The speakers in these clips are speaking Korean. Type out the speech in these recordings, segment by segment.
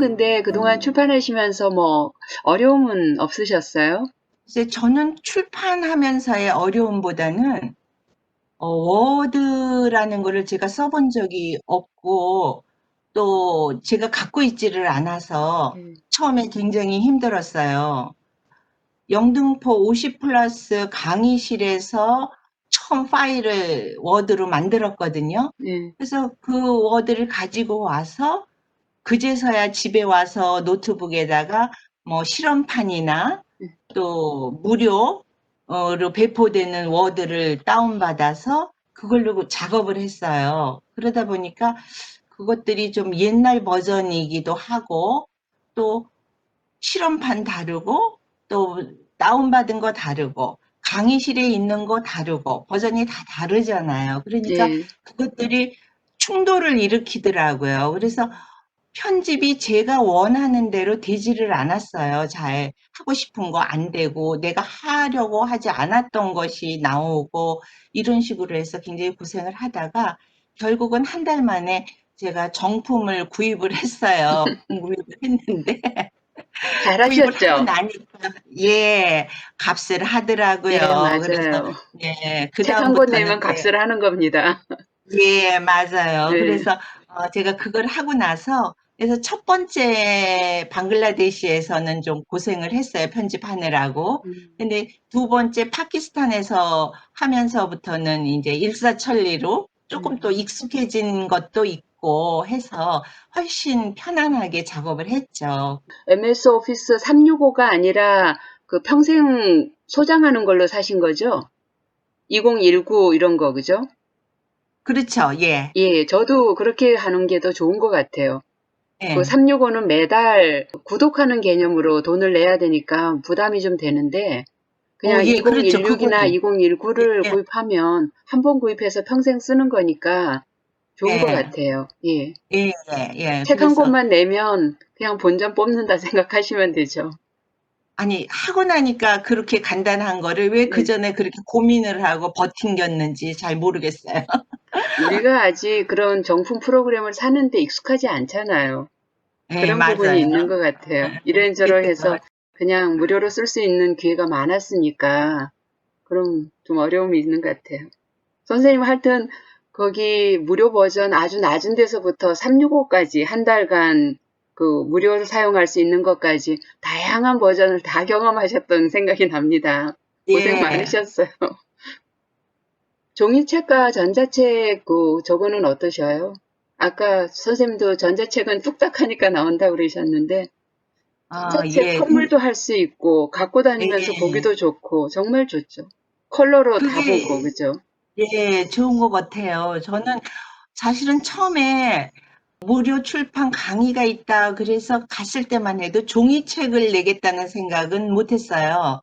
근데 그동안 출판하시면서 뭐 어려움은 없으셨어요? 이제 저는 출판하면서의 어려움보다는 워드라는 거를 제가 써본 적이 없고 또 제가 갖고 있지를 않아서 네. 처음에 굉장히 힘들었어요. 영등포 50 플러스 강의실에서 처음 파일을 워드로 만들었거든요. 네. 그래서 그 워드를 가지고 와서 그제서야 집에 와서 노트북에다가 뭐 실험판이나 네. 또 무료로 배포되는 워드를 다운받아서 그걸로 작업을 했어요. 그러다 보니까 그것들이 좀 옛날 버전이기도 하고 또 실험판 다르고 또 다운받은 거 다르고 강의실에 있는 거 다르고 버전이 다 다르잖아요. 그러니까 네. 그것들이 충돌을 일으키더라고요. 그래서 편집이 제가 원하는 대로 되지를 않았어요. 잘 하고 싶은 거 안 되고 내가 하려고 하지 않았던 것이 나오고 이런 식으로 해서 굉장히 고생을 하다가 결국은 한 달 만에 제가 정품을 구입을 했어요. 구입을 했는데 구입을 하고 잘하셨죠? 나니까 예, 값을 예, 하더라고요. 그래서 맞아요. 예, 책 한 권 그다음부터는 내면 값을 하는 겁니다. 예, 맞아요. 네. 그래서 제가 그걸 하고 나서 그래서 첫 번째 방글라데시에서는 좀 고생을 했어요. 편집하느라고. 음. 근데 두 번째 파키스탄에서 하면서부터는 이제 일사천리로 조금 또 음. 익숙해진 것도 있고 해서 훨씬 편안하게 작업을 했죠. MS 오피스 365가 아니라 그 평생 소장하는 걸로 사신 거죠? 2019 이런 거, 그죠? 그렇죠. 예. 예, 저도 그렇게 하는 게 더 좋은 것 같아요. 그 예. 365는 매달 구독하는 개념으로 돈을 내야 되니까 부담이 좀 되는데, 그냥 예, 그렇죠. 2016이나 그거는. 예, 2019를 예, 구입하면 한 번 구입해서 평생 쓰는 거니까 좋은 것 예, 같아요. 예. 예, 예. 책 한 그래서 권만 내면 그냥 본전 뽑는다 생각하시면 되죠. 아니, 하고 나니까 그렇게 간단한 거를 왜 예. 그전에 그렇게 고민을 하고 버틴겼는지 잘 모르겠어요. 우리가 아직 그런 정품 프로그램을 사는데 익숙하지 않잖아요. 예, 그런 부분이 맞아요. 있는 것 같아요. 이런저런 그때 해서 그냥 무료로 쓸 수 있는 기회가 많았으니까 그럼 좀 어려움이 있는 것 같아요. 선생님 하여튼 거기 무료 버전 아주 낮은 데서부터 365까지 한 달간 그 무료로 사용할 수 있는 것까지 다양한 버전을 다 경험하셨던 생각이 납니다. 고생 예. 많으셨어요. 종이책과 전자책 저거는 어떠셔요? 아까 선생님도 전자책은 뚝딱하니까 나온다고 그러셨는데 전자책 예. 선물도 할 수 있고 갖고 다니면서 예. 보기도 좋고 정말 좋죠. 컬러로 다 보고 그게 그죠? 예, 좋은 것 같아요. 저는 사실은 처음에 무료 출판 강의가 있다 그래서 갔을 때만 해도 종이책을 내겠다는 생각은 못 했어요.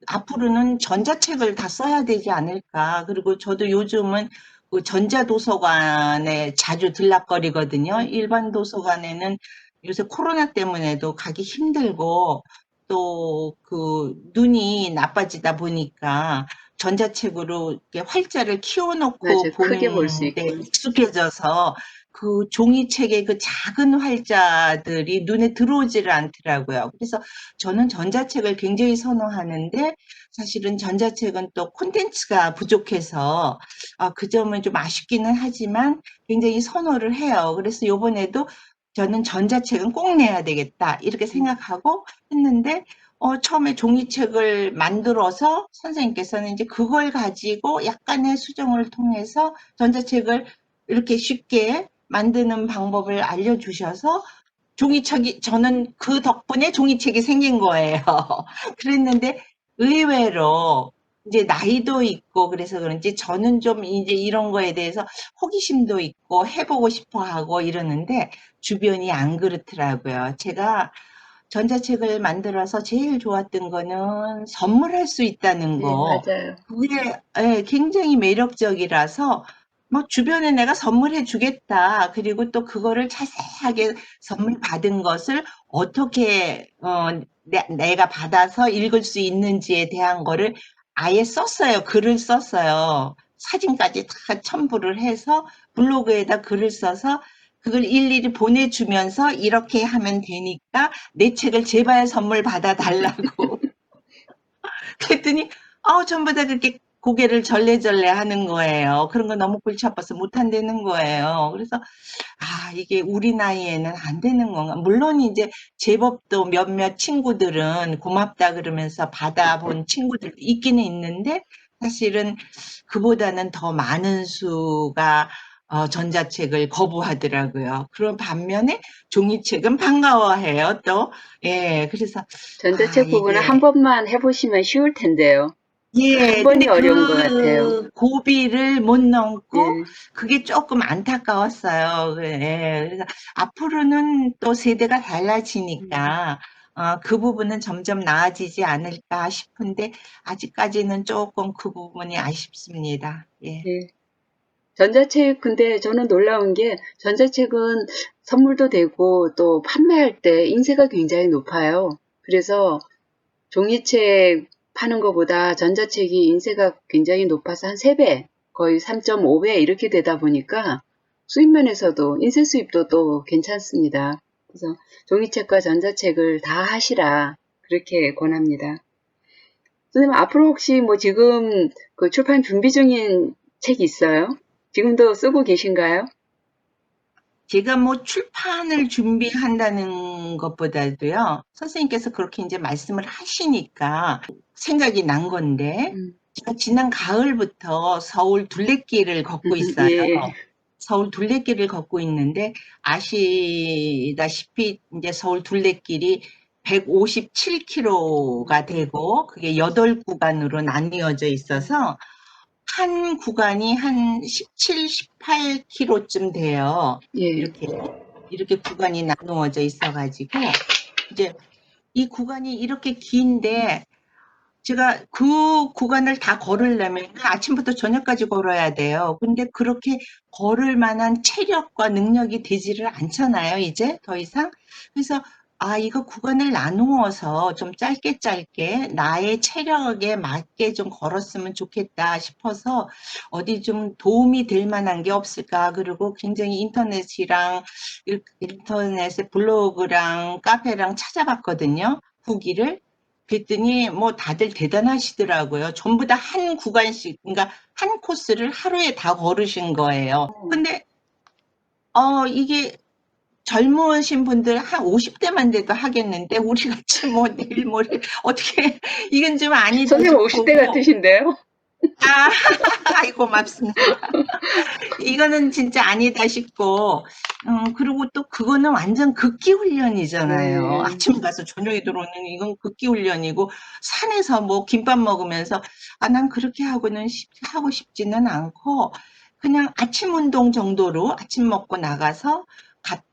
앞으로는 전자책을 다 써야 되지 않을까. 그리고 저도 요즘은 그 전자도서관에 자주 들락거리거든요. 일반 도서관에는 요새 코로나 때문에도 가기 힘들고 또 그 눈이 나빠지다 보니까 전자책으로 이렇게 활자를 키워놓고 맞아요. 크게 볼 수 보는 데 있고. 익숙해져서 그 종이책의 그 작은 활자들이 눈에 들어오지를 않더라고요. 그래서 저는 전자책을 굉장히 선호하는데 사실은 전자책은 또 콘텐츠가 부족해서 그 점은 좀 아쉽기는 하지만 굉장히 선호를 해요. 그래서 요번에도 저는 전자책은 꼭 내야 되겠다 이렇게 음. 생각하고 했는데 처음에 종이책을 만들어서 선생님께서는 이제 그걸 가지고 약간의 수정을 통해서 전자책을 이렇게 쉽게 만드는 방법을 알려주셔서 종이책이, 저는 그 덕분에 종이책이 생긴 거예요. 그랬는데 의외로 이제 나이도 있고 그래서 그런지 저는 좀 이제 이런 거에 대해서 호기심도 있고 해보고 싶어 하고 이러는데 주변이 안 그렇더라고요. 제가 전자책을 만들어서 제일 좋았던 거는 선물할 수 있다는 네, 거. 맞아요. 그게 예, 굉장히 매력적이라서 막 주변에 내가 선물해 주겠다. 그리고 또 그거를 자세하게 선물 받은 것을 어떻게 내가 받아서 읽을 수 있는지에 대한 거를 아예 썼어요. 글을 썼어요. 사진까지 다 첨부를 해서 블로그에다 글을 써서 그걸 일일이 보내주면서 이렇게 하면 되니까 내 책을 제발 선물 받아달라고. 그랬더니 전부 다 그렇게 고개를 절레절레 하는 거예요. 그런 거 너무 골치 아파서 못 한다는 거예요. 그래서 이게 우리 나이에는 안 되는 건가. 물론 이제 제법 또 몇몇 친구들은 고맙다 그러면서 받아본 친구들도 있기는 있는데 사실은 그보다는 더 많은 수가 전자책을 거부하더라고요. 그런 반면에 종이책은 반가워해요, 또. 예, 그래서, 전자책 부분은 한 이게, 번만 해보시면 쉬울 텐데요. 그 한 예, 근데 번이 어려운 것 같아요. 그 고비를 못 넘고 예, 그게 조금 안타까웠어요. 예, 그래서 앞으로는 또 세대가 음, 달라지니까 그 부분은 점점 나아지지 않을까 싶은데 아직까지는 조금 그 부분이 아쉽습니다. 예. 예. 전자책, 근데 저는 놀라운 게 전자책은 선물도 되고 또 판매할 때 인쇄가 굉장히 높아요. 그래서 종이책 파는 것보다 전자책이 인쇄가 굉장히 높아서 한 3배, 거의 3.5배 이렇게 되다 보니까 수입 면에서도 인쇄 수입도 또 괜찮습니다. 그래서 종이책과 전자책을 다 하시라 그렇게 권합니다. 선생님 앞으로 혹시 뭐 지금 그 출판 준비 중인 책 있어요? 지금도 쓰고 계신가요? 제가 뭐 출판을 준비한다는 것보다도요, 선생님께서 그렇게 이제 말씀을 하시니까 생각이 난 건데, 음, 제가 지난 가을부터 서울 둘레길을 걷고 있어요. 예, 서울 둘레길을 걷고 있는데, 아시다시피 이제 서울 둘레길이 157km가 되고, 그게 8구간으로 나뉘어져 있어서, 한 구간이 한 17, 18km쯤 돼요. 예, 이렇게, 이렇게 구간이 나누어져 있어가지고, 이제 이 구간이 이렇게 긴데, 제가 그 구간을 다 걸으려면 아침부터 저녁까지 걸어야 돼요. 근데 그렇게 걸을 만한 체력과 능력이 되지를 않잖아요, 이제 더 이상. 그래서 이거 구간을 나누어서 좀 짧게 짧게 나의 체력에 맞게 좀 걸었으면 좋겠다 싶어서 어디 좀 도움이 될 만한 게 없을까. 그리고 굉장히 인터넷에 블로그랑 카페랑 찾아봤거든요, 후기를. 그랬더니 뭐 다들 대단하시더라고요. 전부 다 한 구간씩, 그러니까 한 코스를 하루에 다 걸으신 거예요. 근데 이게 젊으신 분들 한 50대만 돼도 하겠는데 우리 같이 뭐 내일 모레 어떻게 이건 좀 아니다 선생님 50대 싶고. 같으신데요? 아, 아이고 고맙습니다. 이거는 진짜 아니다 싶고, 그리고 또 그거는 완전 극기 훈련이잖아요. 네, 아침 가서 저녁에 들어오는 이건 극기 훈련이고, 산에서 뭐 김밥 먹으면서, 난 그렇게 하고 싶지는 않고, 그냥 아침 운동 정도로 아침 먹고 나가서,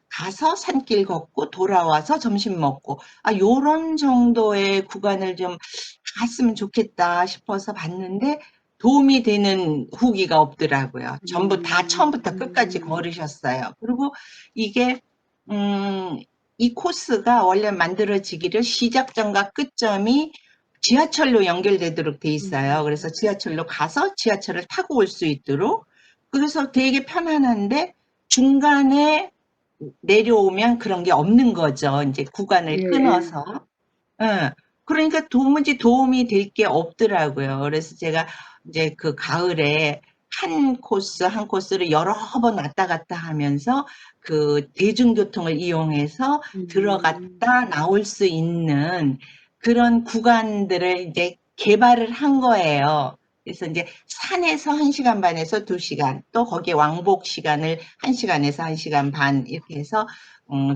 가서 산길 걷고 돌아와서 점심 먹고, 요런 정도의 구간을 좀 갔으면 좋겠다 싶어서 봤는데, 도움이 되는 후기가 없더라고요. 전부 다 처음부터 끝까지 걸으셨어요. 그리고 이게 음, 이 코스가 원래 만들어지기를 시작점과 끝점이 지하철로 연결되도록 돼 있어요. 그래서 지하철로 가서 지하철을 타고 올 수 있도록. 그래서 되게 편안한데 중간에 내려오면 그런 게 없는 거죠. 이제 예, 구간을 예. 끊어서. 예. 그러니까 도무지 도움이 될 게 없더라고요. 그래서 제가 이제 그 가을에 한 코스, 한 코스를 여러 번 왔다 갔다 하면서 그 대중교통을 이용해서 음, 들어갔다 나올 수 있는 그런 구간들을 이제 개발을 한 거예요. 그래서 이제 산에서 1시간 반에서 2시간, 또 거기에 왕복 시간을 1시간에서 1시간 반 이렇게 해서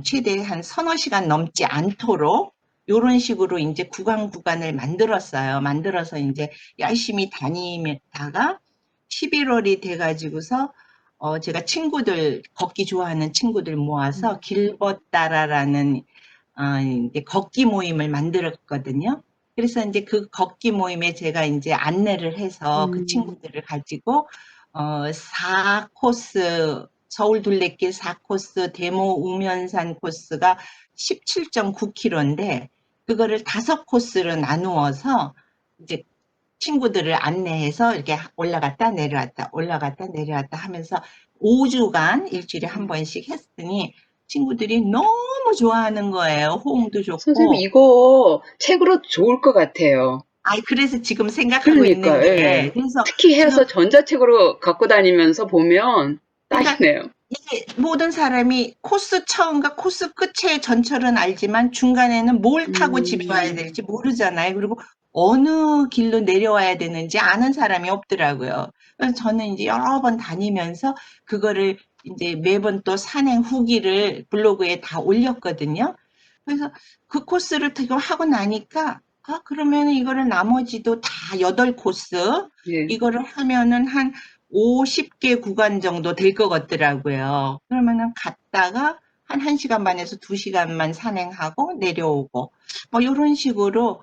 최대 한 서너 시간 넘지 않도록 요런 식으로 이제 구간을 만들었어요. 만들어서 이제 열심히 다니다가 11월이 돼가지고서 제가 친구들, 걷기 좋아하는 친구들 모아서 길벗따라라는 이제 걷기 모임을 만들었거든요. 그래서 이제 그 걷기 모임에 제가 이제 안내를 해서 그 음, 친구들을 가지고 4코스, 서울 둘레길 4코스, 대모 우면산 코스가 17.9km인데 그거를 5코스로 나누어서 이제 친구들을 안내해서 이렇게 올라갔다 내려왔다 올라갔다 내려왔다 하면서 5주간 일주일에 한 번씩 했으니 친구들이 너무 좋아하는 거예요. 호응도 선생님, 좋고. 이거 책으로 좋을 것 같아요. 아이, 그래서 지금 생각하고 있는 그러니까, 예. 게, 그래서 특히 지금, 해서 전자책으로 갖고 다니면서 보면 그러니까 딱이네요. 이게 모든 사람이 코스 처음과 코스 끝의 전철은 알지만 중간에는 뭘 타고 집에 와야 음, 될지 모르잖아요. 그리고 어느 길로 내려와야 되는지 아는 사람이 없더라고요. 그래서 저는 이제 여러 번 다니면서 그거를 이제 매번 또 산행 후기를 블로그에 다 올렸거든요. 그래서 그 코스를 지금 하고 나니까, 아, 그러면 이거를 나머지도 다 8코스, 예. 이거를 하면은 한 50개 구간 정도 될 것 같더라고요. 그러면은 갔다가 한 1시간 반에서 2시간만 산행하고 내려오고, 뭐, 이런 식으로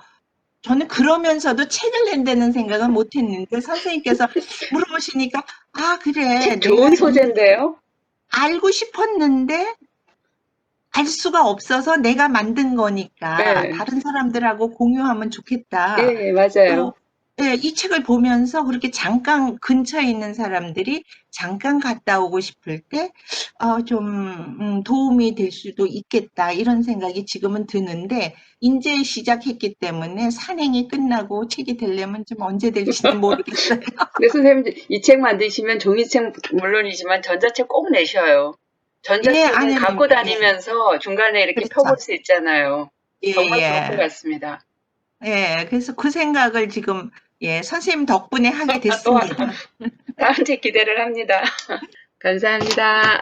저는 그러면서도 책을 낸다는 생각은 못 했는데, 선생님께서 물어보시니까, 아, 그래. 책 내가 좋은 이 소재인데요? 알고 싶었는데, 알 수가 없어서 내가 만든 거니까 예, 다른 사람들하고 공유하면 좋겠다. 예, 맞아요. 또, 예, 이 책을 보면서 그렇게 잠깐 근처에 있는 사람들이 잠깐 갔다 오고 싶을 때, 좀, 도움이 될 수도 있겠다. 이런 생각이 지금은 드는데, 이제 시작했기 때문에 산행이 끝나고 책이 되려면 좀 언제 될지는 모르겠어요. 근데 선생님, 이 책 만드시면 종이책 물론이지만 전자책 꼭 내셔요. 예, 전자책은 아내는, 갖고 예, 다니면서 중간에 이렇게 펴볼 그렇죠. 수 있잖아요. 예, 정말 좋을 것 예. 같습니다. 예, 그래서 그 생각을 지금, 예, 선생님 덕분에 하게 또 됐습니다. 다음 책 기대를 합니다. 감사합니다.